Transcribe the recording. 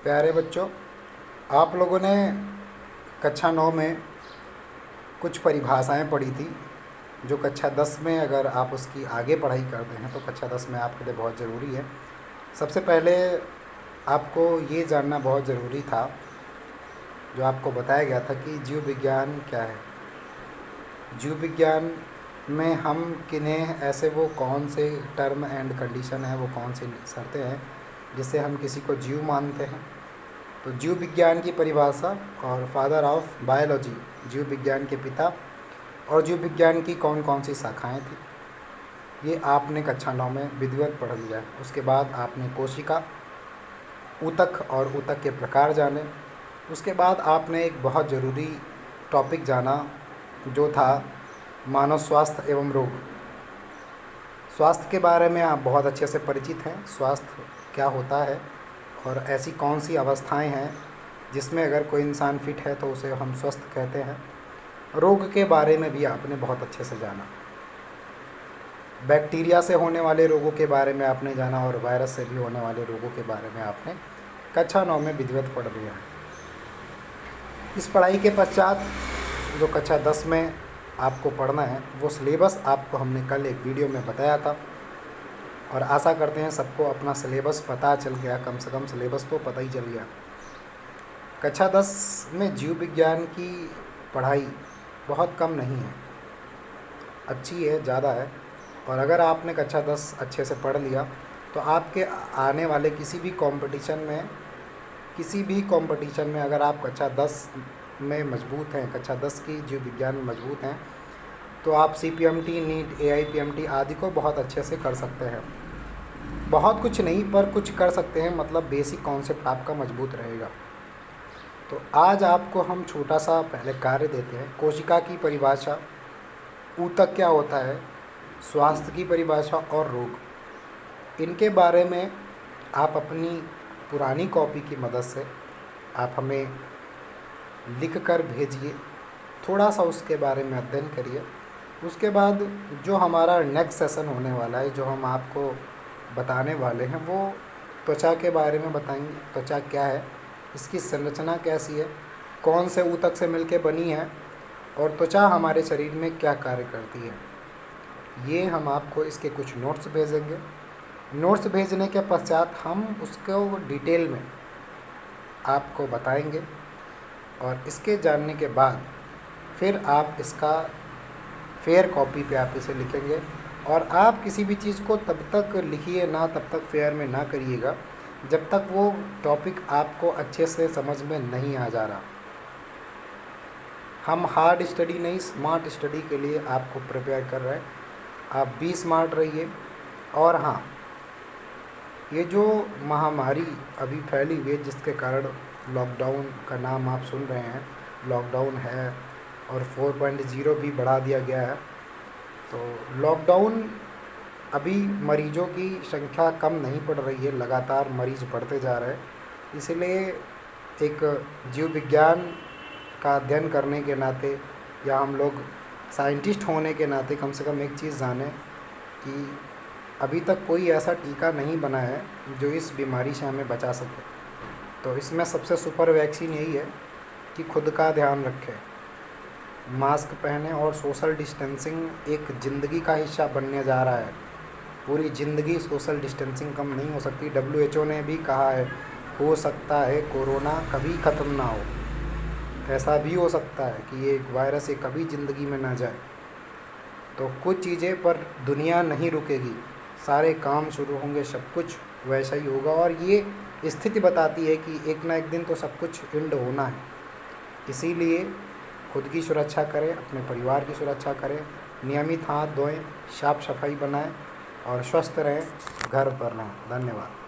प्यारे बच्चों, आप लोगों ने कक्षा 9 में कुछ परिभाषाएं पढ़ी थी जो कक्षा 10 में अगर आप उसकी आगे पढ़ाई करते हैं तो कक्षा 10 में आपके लिए बहुत ज़रूरी है। सबसे पहले आपको ये जानना बहुत ज़रूरी था, जो आपको बताया गया था कि जीव विज्ञान क्या है। जीव विज्ञान में हम किन्हें ऐसे वो कौन से टर्म एंड कंडीशन हैं, वो कौन सी शर्तें हैं जिससे हम किसी को जीव मानते हैं। तो जीव विज्ञान की परिभाषा और फादर ऑफ बायोलॉजी, जीव विज्ञान के पिता, और जीव विज्ञान की कौन कौन सी शाखाएं थी, ये आपने कक्षा 9 में विधिवत पढ़ लिया है। उसके बाद आपने कोशिका, ऊतक और ऊतक के प्रकार जाने। उसके बाद आपने एक बहुत ज़रूरी टॉपिक जाना जो था मानव स्वास्थ्य एवं रोग। स्वास्थ्य के बारे में आप बहुत अच्छे से परिचित हैं, स्वास्थ्य क्या होता है और ऐसी कौन सी अवस्थाएं हैं जिसमें अगर कोई इंसान फिट है तो उसे हम स्वस्थ कहते हैं। रोग के बारे में भी आपने बहुत अच्छे से जाना। बैक्टीरिया से होने वाले रोगों के बारे में आपने जाना और वायरस से भी होने वाले रोगों के बारे में आपने कक्षा 9 में विधिवत पढ़ लिया है। इस पढ़ाई के पश्चात जो कक्षा 10 में आपको पढ़ना है वो सिलेबस आपको हमने कल एक वीडियो में बताया था, और आशा करते हैं सबको अपना सिलेबस पता चल गया। कम से कम सिलेबस तो पता ही चल गया। कक्षा 10 में जीव विज्ञान की पढ़ाई बहुत कम नहीं है, अच्छी है, ज़्यादा है। और अगर आपने कक्षा 10 अच्छे से पढ़ लिया तो आपके आने वाले किसी भी कंपटीशन में अगर आप कक्षा 10 में मजबूत हैं, कक्षा 10 की जीव विज्ञान में मजबूत हैं, तो आप CPMT, नीट, AIPMT आदि को बहुत अच्छे से कर सकते हैं। बहुत कुछ नहीं पर कुछ कर सकते हैं, मतलब बेसिक कॉन्सेप्ट आपका मजबूत रहेगा। तो आज आपको हम छोटा सा पहले कार्य देते हैं। कोशिका की परिभाषा, ऊतक क्या होता है, स्वास्थ्य की परिभाषा और रोग, इनके बारे में आप अपनी पुरानी कॉपी की मदद से आप हमें लिख कर भेजिए। थोड़ा सा उसके बारे में अध्ययन करिए। उसके बाद जो हमारा नेक्स्ट सेशन होने वाला है, जो हम आपको बताने वाले हैं, वो त्वचा के बारे में बताएंगे। त्वचा क्या है, इसकी संरचना कैसी है, कौन से ऊतक से मिलकर बनी है, और त्वचा हमारे शरीर में क्या कार्य करती है, ये हम आपको इसके कुछ नोट्स भेजेंगे। नोट्स भेजने के पश्चात हम उसको डिटेल में आपको बताएंगे, और इसके जानने के बाद फिर आप इसका फेयर कॉपी पे आप इसे लिखेंगे। और आप किसी भी चीज़ को तब तक लिखिए ना, तब तक फेयर में ना करिएगा जब तक वो टॉपिक आपको अच्छे से समझ में नहीं आ जा रहा। हम हार्ड स्टडी नहीं, स्मार्ट स्टडी के लिए आपको प्रिपेयर कर रहे हैं। आप भी स्मार्ट रहिए। और हाँ, ये जो महामारी अभी फैली हुई है जिसके कारण लॉकडाउन का नाम आप सुन रहे हैं, लॉकडाउन है और 4.0 भी बढ़ा दिया गया है। तो लॉकडाउन अभी मरीजों की संख्या कम नहीं पड़ रही है, लगातार मरीज़ बढ़ते जा रहे हैं। इसलिए एक जीव विज्ञान का अध्ययन करने के नाते, या हम लोग साइंटिस्ट होने के नाते, कम से कम एक चीज़ जानें कि अभी तक कोई ऐसा टीका नहीं बना है जो इस बीमारी से हमें बचा सके। तो इसमें सबसे सुपर वैक्सीन यही है कि खुद का ध्यान रखें, मास्क पहने, और सोशल डिस्टेंसिंग एक ज़िंदगी का हिस्सा बनने जा रहा है। पूरी ज़िंदगी सोशल डिस्टेंसिंग कम नहीं हो सकती। WHO ने भी कहा है, हो सकता है कोरोना कभी ख़त्म ना हो, ऐसा भी हो सकता है कि ये वायरस ये कभी ज़िंदगी में ना जाए। तो कुछ चीज़ें पर दुनिया नहीं रुकेगी, सारे काम शुरू होंगे, सब कुछ वैसा ही होगा। और ये स्थिति बताती है कि एक ना एक दिन तो सब कुछ एंड होना है। इसीलिए खुद की सुरक्षा करें, अपने परिवार की सुरक्षा करें, नियमित हाथ धोएं, साफ सफाई बनाएं और स्वस्थ रहें, घर पर रहें। धन्यवाद।